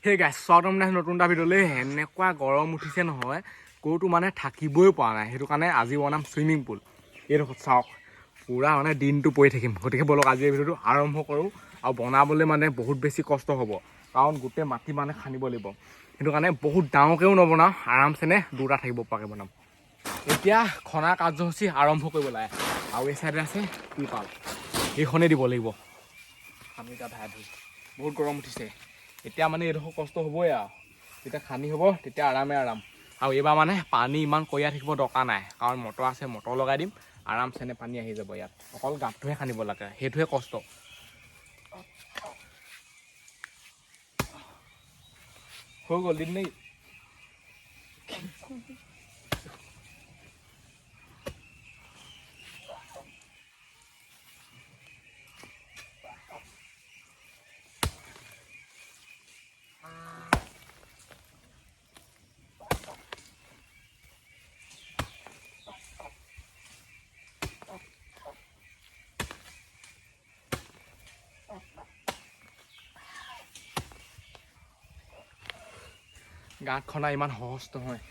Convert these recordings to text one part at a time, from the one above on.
সেই গাছ চোৱাটো মানে নতুন এটা ভিডিঅ'লৈ এনেকুৱা গৰম উঠিছে নহয় ক'তো মানে থাকিবই পৰা নাই সেইটো কাৰণে আজি বনাম চুইমিং পুল এইডোখৰ চাওক পুৰা মানে দিনটো পৰি থাকিম গতিকে ব'লক আজি এই ভিডিঅ'টো আৰম্ভ কৰোঁ আৰু বনাবলৈ মানে বহুত বেছি কষ্ট হ'ব কাৰণ গোটেই মাটি মানে খান্দিব লাগিব সেইটো কাৰণে বহুত ডাঙৰকৈও নবনাওঁ আৰামছেনে দুটা থাকিব পৰাকৈ বনাম এতিয়া খনা কাৰ্যসূচী আৰম্ভ কৰিব লাগে আৰু এই চাইডে আছে টিপাল এইখনেই দিব লাগিব আমি এতিয়া ধাই ধুই বহুত গৰম উঠিছে এতিয়া মানে এইডোখৰ কষ্ট হ'বই আৰু যেতিয়া খান্দি হ'ব তেতিয়া আৰাম আৰু এইবাৰ মানে পানী ইমান কঢ়িয়াই থাকিব দৰকাৰ নাই কাৰণ মটৰ আছে মটৰ লগাই দিম আৰামছেনে পানী আহি যাব ইয়াত অকল গাঁতটোহে খান্দিব লাগে সেইটোহে কষ্ট হৈ গ'ল দিন নেকি গাঁত খনা ইমান সহজ নহয়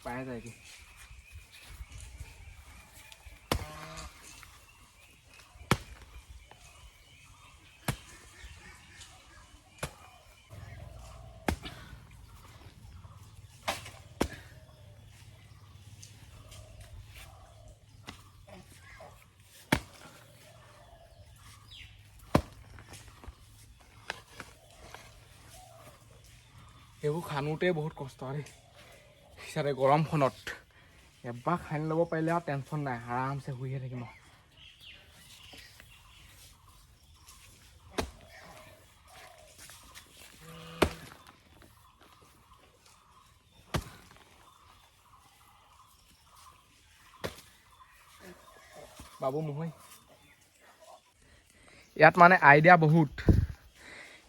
পাই যায় কি এইবোৰ খানোতে বহুত কষ্ট দেই হিচাপে গৰমখনত এবাৰ খান্দি ল'ব পাৰিলে আৰু টেনশ্যন নাই আৰামছে শুইহে থাকিম আৰু বাবু মোহই ইয়াত মানে আইডিয়া বহুত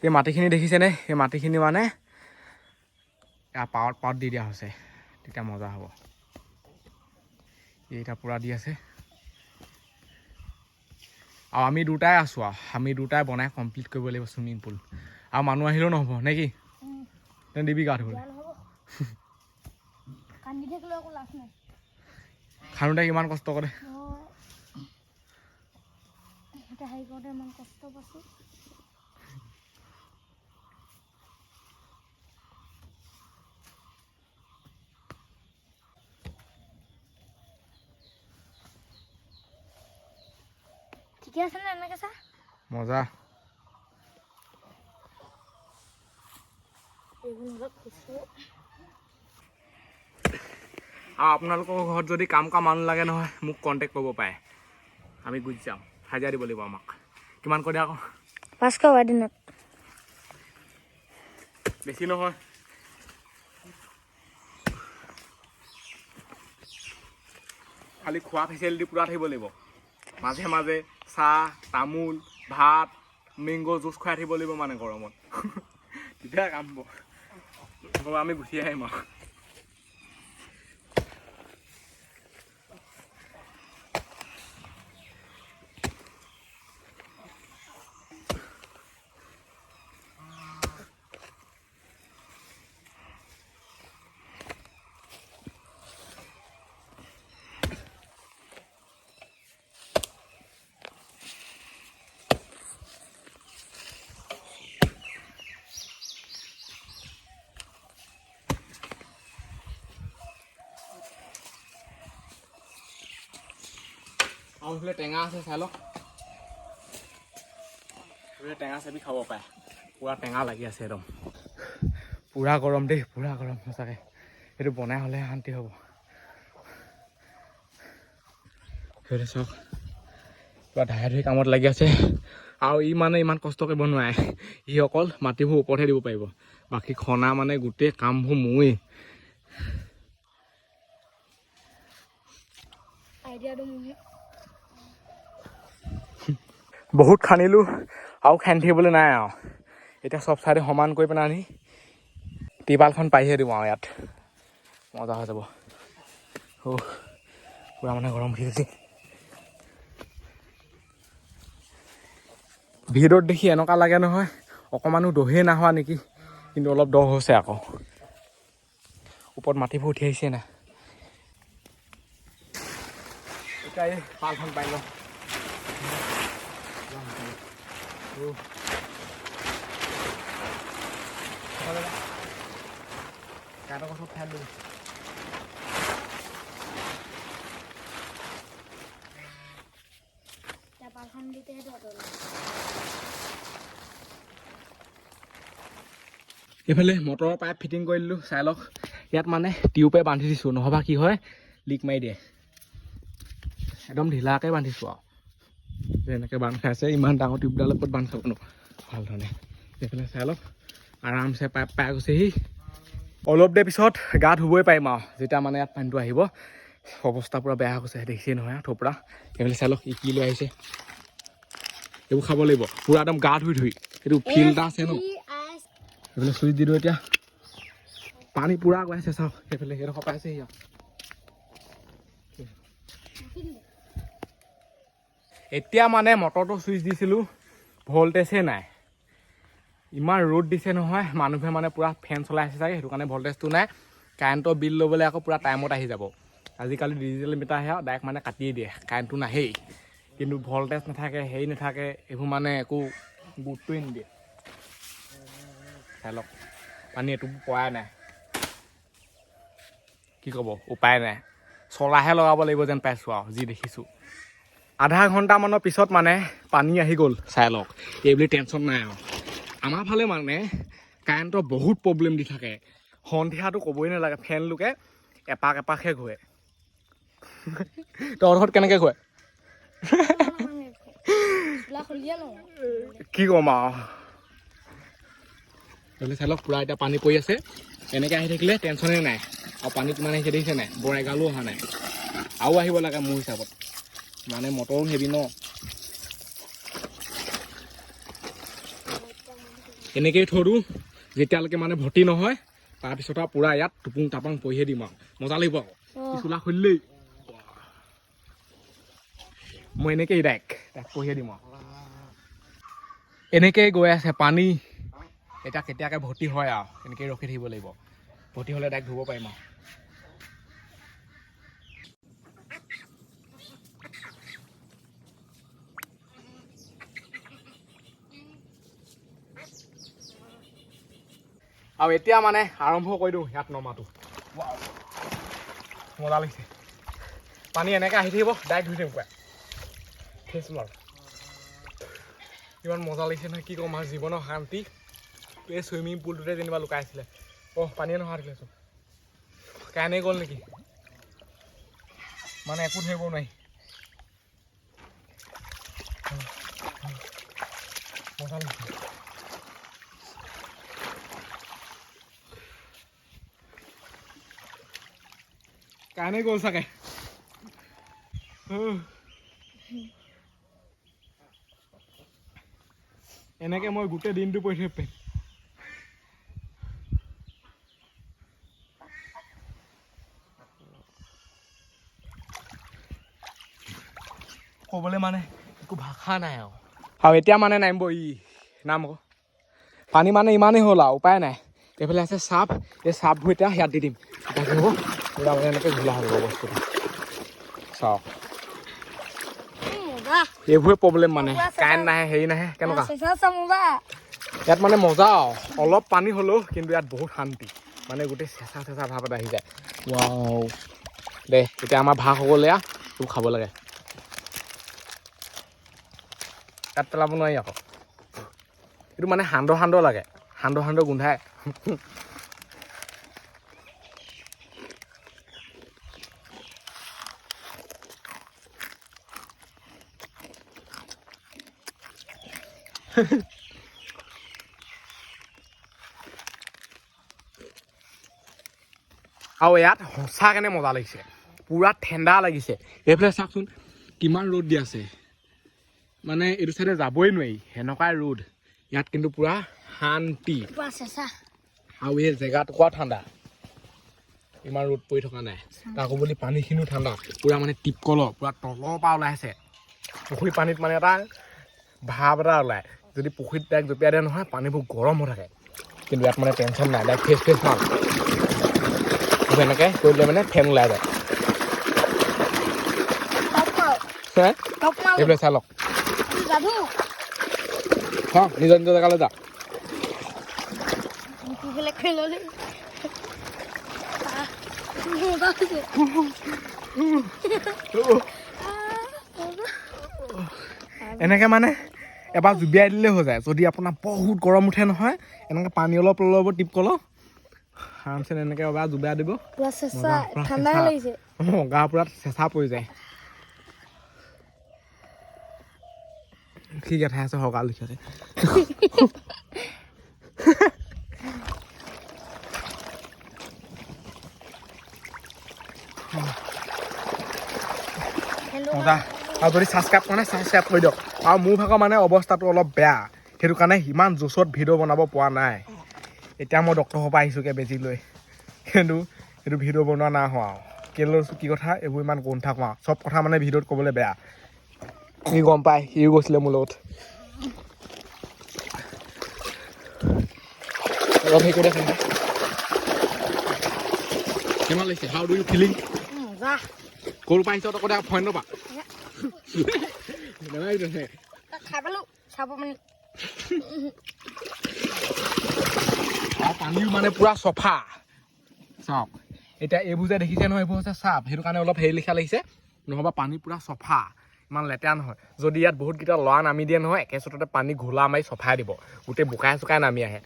এই মাটিখিনি দেখিছেনে এই মাটিখিনি মানে পাৱত দি দিয়া হৈছে তেতিয়া মজা হ'ব এইটা পূৰা দি আছে আৰু আমি দুটাই আছোঁ আৰু আমি দুটাই বনাই কমপ্লিট কৰিব লাগিব চুইমিং পুল আৰু মানুহ আহিলেও নহ'ব নে কি তেনে দিবি গা ধুবলৈ খানোতে কিমান কষ্ট কৰে ঠিকে আছে নে এনেকৈ চা মজা আৰু আপোনালোকৰ ঘৰত যদি কাম কৰা মানুহ লাগে নহয় মোক কণ্টেক্ট কৰিব পাৰে আমি গুচি যাম হাজিৰা দিব লাগিব আমাক কিমান কৰি দিয়া আকৌ 500 দিনত বেছি নহয় খালি খোৱা ফেচিলিটি পূৰা থাকিব লাগিব মাজে মাজে চাহ তামোল ভাত মেংগ' জুচ খুৱাই থাকিব লাগিব মানে গৰমত তেতিয়া কাম হ'ব আমি গুচি আহিম আৰু আৰু এইফালে টেঙা আছে চাই লওক এইফালে টেঙা চেপি খাব পাৰে পূৰা টেঙা লাগি আছে একদম পূৰা গৰম দেই পূৰা গৰম সঁচাকৈ সেইটো বনাই হ'লে শান্তি হ'ব সেইটো চাওক পূৰা ধাই ধুই কামত লাগি আছে আৰু ই মানে ইমান কষ্ট কৰিব নোৱাৰে ই অকল মাটিবোৰ ওপৰতহে দিব পাৰিব বাকী খনা মানে গোটেই কামবোৰ ময়েই বহুত খান্দিলোঁ আৰু খান্দি থাকিবলৈ নাই আৰু এতিয়া চব চাইডে সমান কৰি পেলাই আনি টিপালখন পাৰিহে দিওঁ আৰু ইয়াত মজা হৈ যাব পূৰা মানে গৰম উঠি গৈছে ভিডিঅ'ত দেখি এনেকুৱা লাগে নহয় অকণমানো দহে নাহোৱা নেকি, কিন্তু অলপ দ হৈছে আকৌ। ওপৰত মাটিবোৰ উঠি আহিছে না। এতিয়া এই পালখন পাই লওঁ। এইফালে মটৰৰ পাইপ ফিটিং কৰি দিলোঁ, চাই লওক। ইয়াত মানে টিউবে বান্ধি দিছোঁ, নহ'বা কি হয় লিক মাৰি দিয়ে। একদম ঢিলাকৈ বান্ধিছোঁ আৰু যেনেকৈ বান্ধ খাইছে। ইমান ডাঙৰ টিউবডালৰ ওপৰত বান্ধ খাব ন ভাল ধৰণে। এইফালে চাই লওক আৰামছে পাইপ পাই গৈছেহি। অলপ দেৰি পিছত গা ধুবই পাৰিম আৰু যেতিয়া মানে ইয়াত পানীটো আহিব। অৱস্থা পূৰা বেয়া হৈ গৈছে, দেখিছেই নহয় থপৰা। এইফালে চাই লওক কি লৈ আহিছে, এইবোৰ খাব লাগিব পূৰা একদম গা ধুই ধুই। সেইটো ফিল্টাৰ আছে ন, এইফালে চুইচ দি দিওঁ এতিয়া। পানী পূৰা গৈ আছে চাওক, সেইফালে সেইডোখৰ পাইছেহি আৰু। এতিয়া মানে মটৰটো চুইচ দিছিলোঁ, ভল্টেজে নাই। ইমান ৰ'দ দিছে নহয়, মানুহে মানে পূৰা ফেন চলাই আছে চাগে, সেইটো কাৰণে ভল্টেজটো নাই। কাৰেণ্টৰ বিল ল'বলৈ আকৌ পূৰা টাইমত আহি যাব। আজিকালি ডিজিটেল মিটাৰ সেয়া ডাইৰেক্ট মানে কাটিয়ে দিয়ে, কাৰেণ্টটো নাহেই। কিন্তু ভল্টেজ নাথাকে, হেৰি নাথাকে, এইবোৰ মানে একো গুৰুত্বই নিদিয়ে। চাই লওক পানী এইটো পৰাই নাই, কি ক'ব উপায় নাই। চলাহে লগাব লাগিব যেন পাইছোঁ আৰু যি দেখিছোঁ। আধা ঘণ্টামানৰ পিছত মানে পানী আহি গ'ল, চাই লওক। এইবুলি টেনশ্যন নাই আৰু। আমাৰ ফালে মানে কাৰেণ্টৰ বহুত প্ৰব্লেম দি থাকে। সন্ধিয়াটো ক'বই নালাগে, ফেন লোকে এপাক এপাকহে ঘূৰে। তহঁতৰ ঘৰত কেনেকৈ ঘূৰে কি ক'ম আৰু। চাই লওক পূৰা এতিয়া পানী পৰি আছে। এনেকৈ আহি থাকিলে টেনশ্যনেই নাই। আৰু পানী কিমান আহিছে দেখিছে নাই, বৰ এগালো অহা নাই। আৰু আহিব লাগে মোৰ হিচাপত, মানে মটৰো হেভি ন। এনেকেই থৈ দিওঁ যেতিয়ালৈকে মানে ভৰ্তি নহয়, তাৰপিছত আৰু পূৰা ইয়াত টুপুং টাপাং পৰিহে দিম আৰু। মজা লাগিব আকৌ চোলা খুলিলেই। মই এনেকেই ডাইৰেক্ট পঢ়িয়ে দিম আৰু। এনেকেই গৈ আছে পানী। এতিয়া কেতিয়াকৈ ভৰ্তি হয় আৰু এনেকৈ ৰখি থাকিব লাগিব। ভৰ্তি হ'লে ডাইৰেক্ট ধুব পাৰিম আৰু। আৰু এতিয়া মানে আৰম্ভ কৰি দিওঁ ইয়াত নমাটো। মজা লাগিছে, পানী এনেকৈ আহি থাকিব, ডাইৰেক্ট ধুই থাকিম পায় ফেচ মাৰ। ইমান মজা লাগিছে নহয়, কি ক'ম আৰু। জীৱনৰ শান্তি এই চুইমিং পুলটোতে যেনিবা লুকাই আছিলে। পানীয়ে নহা দেখিছোঁ, কাৰেণ্টেই গ'ল নেকি, মানে একো ধৰিব নোৱাৰি। মজা লাগিছে। কাৰেণ্টেই গ'ল চাগে। এনেকৈ মই গোটেই দিনটো পৰি থাকিব পাৰিম। ক'বলৈ মানে একো ভাষা নাই আৰু এতিয়া মানে নামিব নাম আকৌ। পানী মানে ইমানেই হ'ল আৰু উপায় নাই। এইফালে আছে চাপ, এই চাপবোৰ এতিয়া ইয়াত দি দিম। এতিয়া কি হ'ব, পূৰা মানে এনেকৈ ঘোলা হ'ব বস্তুটো। চাওক এইবোৰে প্ৰব্লেম মানে, কাৰেণ্ট নাহে, হেৰি নাহে, কেনেকুৱা ইয়াত মানে মজা আৰু। অলপ পানী হ'লেও কিন্তু ইয়াত বহুত শান্তি, মানে গোটেই চেঁচা চেঁচা ভাৱ এটা আহি যায়। ৱাও দে, এতিয়া আমাৰ ভাগ সকলে তোক খাব লাগে। তাত পেলাব নোৱাৰি আকৌ, এইটো মানে সান্দহ সান্দহ লাগে, সান্দহ সান্দহ গোন্ধাই। আৰু ইয়াত সঁচাকেনে মজা লাগিছে, পূৰা ঠাণ্ডা লাগিছে। এইফালে চাওকচোন কিমান ৰ'দ দি আছে, মানে এইটো চাইডে যাবই নোৱাৰি, সেনেকুৱাই ৰ'দ। ইয়াত কিন্তু পূৰা শান্তি, আৰু এই জেগাটুকুৰা ঠাণ্ডা, ইমান ৰ'দ পৰি থকা নাই। তাকো বুলি পানীখিনিও ঠাণ্ডা, পূৰা মানে টিপকলৰ পূৰা তলৰ পৰা ওলাই আছে। পুখুৰী পানীত মানে এটা ভাৱ এটা ওলায়, যদি পুখুৰীত ডাইৰেক্ট জঁপিয়াই দিয়া নহয় পানীবোৰ গৰম হৈ থাকে কিন্তু ইয়াত মানে টেনশ্যন নাই ডাইৰেক্ট ফ্ৰেছ মাল এনেকৈ কৰিলে মানে ফেন ওলাই যায় এইবিলাক চাই লওক নিজৰ নিজৰ জেগালৈ যা এনেকৈ মানে এবাৰ জুবিয়াই দিলেই হৈ যায় যদি আপোনাৰ বহুত গৰম উঠে নহয় এনেকৈ পানী অলপ ল'ব টিপ কলহ আৰামছে এনেকৈ এবাৰ জুবিয়াই দিব গা পূৰা চেঁচা পৰি যায় কি কথা আছে সকাল লিখিছে মজা আৰু যদি ছাবস্ক্ৰাইব কৰা নাই ছাবস্ক্ৰাইব কৰি দিয়ক আৰু মোৰ ভাগৰ মানে অৱস্থাটো অলপ বেয়া সেইটো কাৰণে সিমান জোচত ভিডিঅ' বনাব পৰা নাই এতিয়া মই ডক্টৰৰ পৰা আহিছোঁগৈ বেজি লৈ কিন্তু সেইটো ভিডিঅ' বনোৱা নাই হোৱা আৰু কেলৈ লৈছোঁ কি কথা এইবোৰ ইমান কৈ নাথাকোঁ আৰু চব কথা মানে ভিডিঅ'ত ক'বলৈ বেয়া সি গম পায় সিও গৈছিলে মোৰ লগত অলপ হেৰি কৰি দেখোন কিমান লাগিছে হাউ ডু ইউ ফিলিং ক'ৰ পৰা আহিছ তই কথা ফইন ৰ'বা পানীও মানে পুৰা চফা চাওক এতিয়া এইবোৰ যে দেখিছে নহয় এইবোৰ হৈছে চাপ সেইটো কাৰণে অলপ হেৰি লিখা লাগিছে নহ'বা পানী পুৰা চফা ইমান লেতেৰা নহয় যদি ইয়াত বহুতকেইটা ল'ৰা নামি দিয়ে নহয় একেচোটতে পানী ঘোলা মাৰি চফাই দিব গোটেই বোকাই চোকাই নামি আহে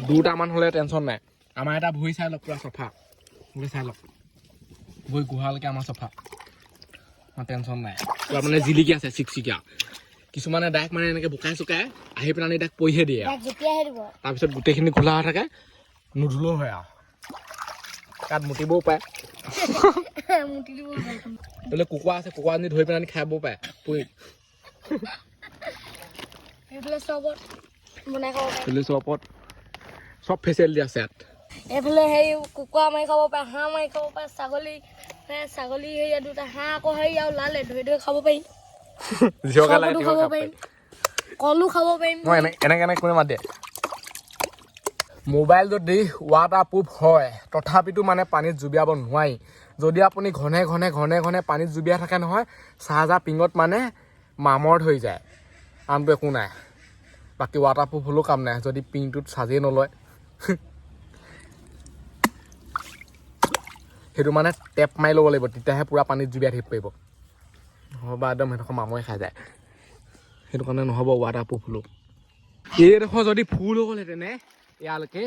দুটামান হ'লে টেনশ্যন নাই আমাৰ এটা ভৰি চাই লওক পুৰা চফা ভৰি চাই লওক ভৰি গোহালৈকে আমাৰ চফা টেনশ্যন নাই পুৰা মানে জিলিকি আছে চিকচিকীয়া কিছুমানে ডাইৰেক্ট মানে এনেকৈ বোকাই চোকাই আহি পেলাই ডাইৰেক্ট পৰিহে দিয়ে তাৰপিছত গোটেইখিনি খোলা হৈ থাকে নুধুলেও হয় আৰু তাত মুতিবও পাৰে বোলে কুকুৰা আছে কুকুৰাজনী ধৰি পেলাই খাবও পাৰে পৰি চৰবত চব ফেচিলিটি আছে ইয়াত এইফালে হেৰি কুকুৰা মাৰি খাব পাৰে হাঁহ মাৰি খাব পাৰে ছাগলী হেৰি দুটা হাঁহ আকৌ হেৰি আৰু লালে ধৰি ধৰি খাব পাৰি খাব পাৰিম কলো খাব পাৰিম মই এনেকৈ কোনে মাত দিয়ে মোবাইল যদি ৱাটাৰ প্ৰুফ হয় তথাপিতো মানে পানীত জুবিয়াব নোৱাৰি যদি আপুনি ঘনে ঘনে পানীত জুবিয়াই থাকে নহয় চাৰ্জাৰ পিঙত মানে মামৰত হৈ যায় আনটো একো নাই বাকী ৱাটাৰ প্ৰুফ হ'লেও কাম নাই যদি পিংটোত চাৰ্জেই নলয় সেইটো মানে টেপ মাৰি ল'ব লাগিব তেতিয়াহে পূৰা পানীত জুবিয়াই থাকিব পাৰিব নহ'বা একদম সেইডোখৰ মামৰে খাই যায় সেইটো কাৰণে নহ'ব ৱাটাৰ প্ৰুফ হ'লেও এইডোখৰ যদি ফুল হৈ গ'লহেঁতেনে ইয়ালৈকে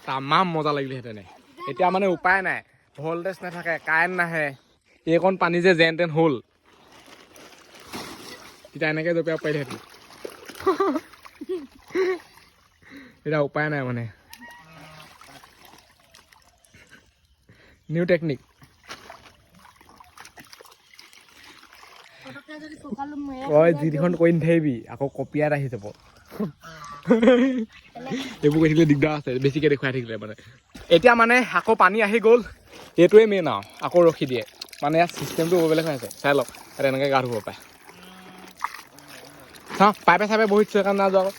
তামাম মজা লাগিলেহেঁতেনে এতিয়া মানে উপায় নাই ভল্টেজ নাথাকে কাৰেণ্ট নাহে এইকণ পানী যে যেন তেন হ'ল তেতিয়া এনেকৈ জপিয়াব পাৰিলেহেঁতেন এতিয়া উপায় নাই মানে নিউ টেকনিক তই যিখন কৰি নাথাকিবি আকৌ কপিয়াত আহি যাব এইবোৰ কৈ থাকিলে দিগদাৰ আছে বেছিকৈ দেখুৱাই থাকিলে মানে এতিয়া মানে আকৌ পানী আহি গ'ল এইটোৱে মেইন আৰু আকৌ ৰখি দিয়ে মানে ইয়াত চিষ্টেমটো বেলেগ হৈ আছে চাই লওক ইয়াত এনেকৈ গা ধুব পাৰে চাওঁ পাইপে চাইপে বহিছোঁ সেইকাৰণে নাযাওঁ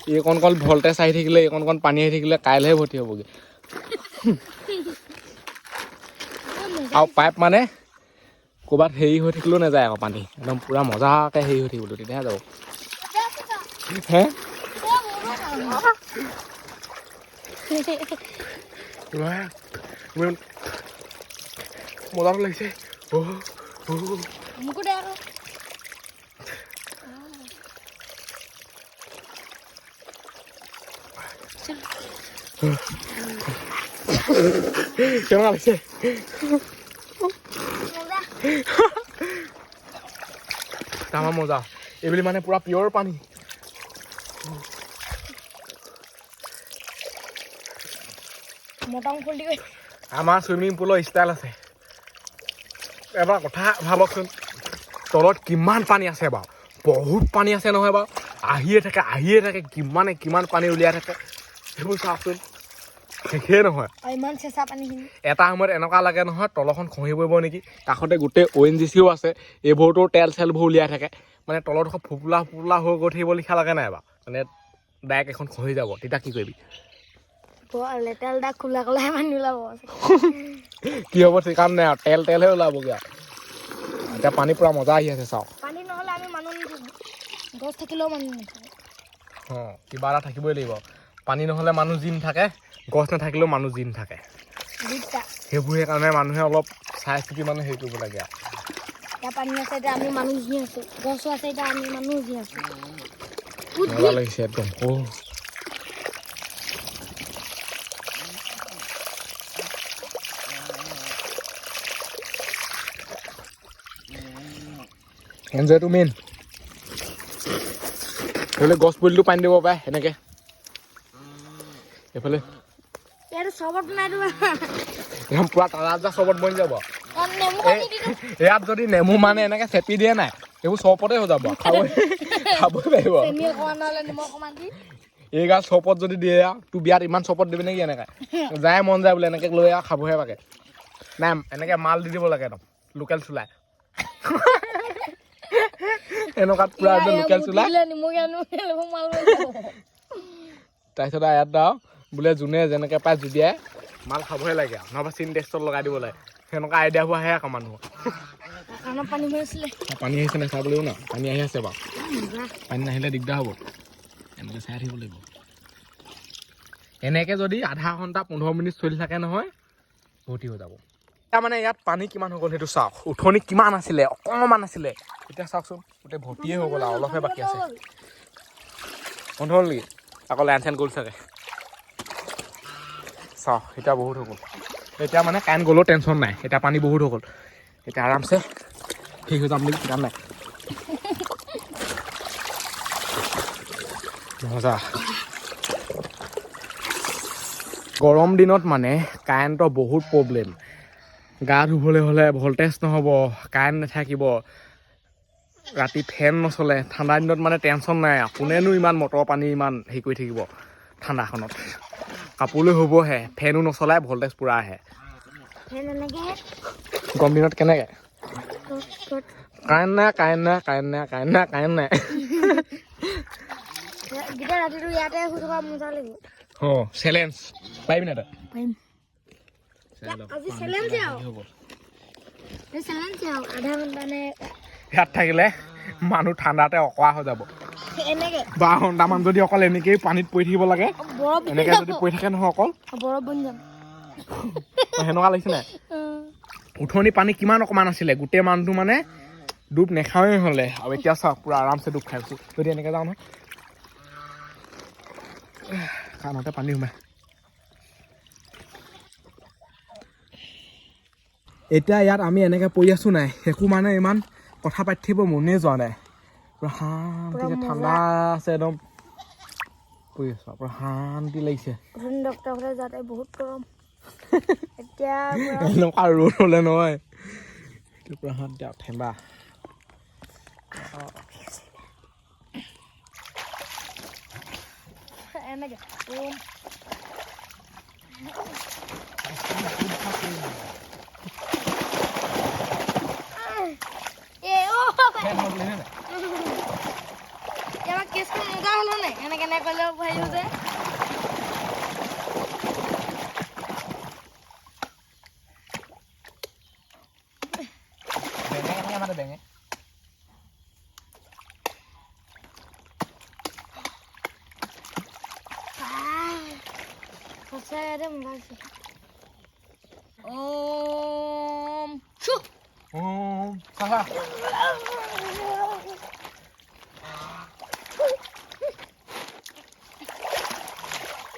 এইকণ ভল্টেজ আহি থাকিলে এইকণ পানী আহি থাকিলে কাইলৈহে ভৰ্তি হ'বগৈ আৰু পাইপ মানে ক'ৰবাত হেৰি হৈ থাকিলেও নাযায় আকৌ পানী একদম পূৰা মজাকৈ হেৰি হৈ থাকিব তেতিয়াহে যাব হে মজাটো লাগিছে কেনেকুৱা লাগিছে তামাম মজা এইবুলি মানে পুৰা পিয়ৰ পানী আমাৰ চুইমিং পুলৰ ষ্টাইল আছে এবাৰ কথা ভাবকচোন তলত কিমান পানী আছে বাৰু বহুত পানী আছে নহয় বাৰু আহিয়ে থাকে কিমান পানী উলিয়াই থাকে সেইবোৰ চাওকচোন শেষেই নহয় ইমান চেঁচা পানীখিনি এটা সময়ত এনেকুৱা লাগে নহয় তলখন খহি পৰিব নেকি কাষতে গোটেই ONGCও আছে এইবোৰতো তেল চেলবোৰ উলিয়াই থাকে মানে তলডোখৰ ফুপুলা ফুপুলা হৈ গৈ থাকিব লিখা লাগে নাই বাৰু মানে ডাইৰেক্ট এখন খহি যাব তেতিয়া কি কৰিবি লেতেৰা লেতেৰা খোলা খোলাই পানী ওলাব কি হ'ব ঠিকান নাই আৰু তেল তেলহে ওলাবগৈ আৰু এতিয়া পানী পূৰা মজা আহি আছে চাওক পানী নহ'লে আমি মানুহ গছ থাকিলেও মানুহ নাথাকে অঁ কিবা এটা থাকিবই লাগিব পানী নহ'লে মানুহ যি নাথাকে গছ নাথাকিলেও মানুহ যি নাথাকে সেইবোৰ সেইকাৰণে মানুহে অলপ চাই চিতি মানে হেৰি কৰিব লাগে আৰু এতিয়া পানী আছে এতিয়া আমি মানুহ যি আছোঁ গছো আছে এতিয়া আমি মানুহ যি আছোঁ মজা লাগিছে একদম এনজয়টো মেইন এইফালে গছ পুলিটো পানী দিব পাৰে সেনেকৈ এইফালে চবত নাই একদম পুৰা তাজা চবত বনি যাব ইয়াত যদি নেমু মানে এনেকৈ চেপি দিয়ে নাই এইবোৰ চৰপতে হৈ যাব খাবই পাৰিব এই গাছ চৰপত যদি দিয়ে তোৰ বিয়াত ইমান চৰপত দিবি নেকি এনেকৈ যায় মন যায় বোলে এনেকৈ লৈ খাবহে লাগে নাই এনেকৈ মাল দি দিব লাগে একদম লোকেল চুলাই এনেকুৱাত পুৰা একদম লোকেল চুলাই তাৰপিছত ইয়াত আৰু বোলে যোনে যেনেকৈ পায় জুবিয়াই মাল খাবহে লাগে আৰু নহবা চিনটেক্সত লগাই দিব লাগে সেনেকুৱা আইডিয়াবোৰ আহে আকৌ মানুহৰ পানী আহিছে নাই চাব লাগিব ন পানী আহি আছে বাৰু পানী নাহিলে দিগদাৰ হ'ব এনেকৈ চাই থাকিব লাগিব এনেকৈ যদি আধা ঘণ্টা 15 মিনিট চলি থাকে নহয় ভৰ্তি হৈ যাব এতিয়া মানে ইয়াত পানী কিমান হৈ গ'ল সেইটো চাওক উঠনি কিমান আছিলে অকণমান আছিলে এতিয়া চাওকচোন গোটেই ভৰ্তিয়ে হৈ গ'ল আৰু অলপহে বাকী আছে বন্ধ হ'ল নেকি আকৌ লাইন চাইন গ'ল চাগে চাওক এতিয়া বহুত হৈ গ'ল এতিয়া মানে কাৰেণ্ট গ'লেও টেনশ্যন নাই এতিয়া পানী বহুত হৈ গ'ল এতিয়া আৰামছে ঠিক হৈ যাম বুলি কাম নাই মজা গৰম দিনত মানে কাৰেণ্টৰ বহুত প্ৰব্লেম গা ধুবলৈ হ'লে ভল্টেজ নহ'ব কাৰেণ্ট নাথাকিব ৰাতি ফেন নচলে ঠাণ্ডা দিনত মানে টেনশ্যন নাই কোনেনো ইমান মটৰ পানী ইমান হেৰি কৰি থাকিব ঠাণ্ডাখনত কাপোৰলৈ হ'বহে ফেনো নচলাই ভল্টেজ পূৰা আহে গৰম দিনত কেনেকৈ কাৰেণ্ট নাই কাৰেণ্ট নাই কাৰেণ্ট নাই কাৰেণ্ট নাই কাৰেণ্ট নাই ৰাতিটো ইয়াতে শুই থকা মজা লাগিব অঁ চেলেঞ্জ পাৰিবি নাই তই ইয়াত থাকিলে মানুহ ঠাণ্ডাতে অকৰা হৈ যাব 12 ঘণ্টামান যদি অকল এনেকেই পানীত পৰি থাকিব লাগে এনেকৈ যদি পৰি থাকে নহয় অকল সেনেকুৱা লাগিছে নাই উঠনি পানী কিমান অকণমান আছিলে গোটেই মানুহটো মানে ডুব নেখাওঁৱেই হ'লে আৰু এতিয়া চাওক পূৰা আৰামছে ডুব খাইছোঁ যদি এনেকৈ যাওঁ নহয় কাণতে পানী সোমাই এতিয়া ইয়াত আমি এনেকৈ পৰি আছোঁ নাই একো মানে ইমান কথা পাতি থাকিব মনেই যোৱা নাই পূৰা শান্তিকৈ ঠাণ্ডা আছে একদম পৰি আছোঁ পূৰা শান্তি লাগিছে বহুত গৰম এতিয়া এনেকুৱা ৰ'দ হ'লে নহয় পূৰা শান্তি আৰু ঠাণ্ডা কেছটো মজা হ'লো নাই এনেকে কৰিলে হেৰি যে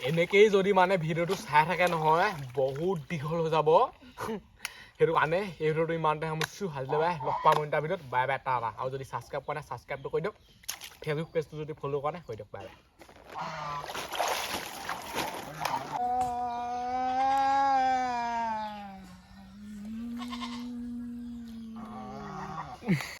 এনেকেই যদি মানে ভিডিঅ'টো চাই থাকে নহয় বহুত দীঘল হৈ যাব সেইটো কাৰণে এই ভিডিঅ'টো ইমানতে সামৰিছোঁ আজিলৈ বাই লগ পাম অন্য ভিডিঅ'ত বাই বাই টাটা আৰু যদি ছাবস্ক্ৰাইব কৰা নাই ছাবস্ক্ৰাইবটো কৰি দিয়ক ফেচবুক পেজটো যদি ফ'ল' কৰা নাই কৰি দিয়ক বাই বাই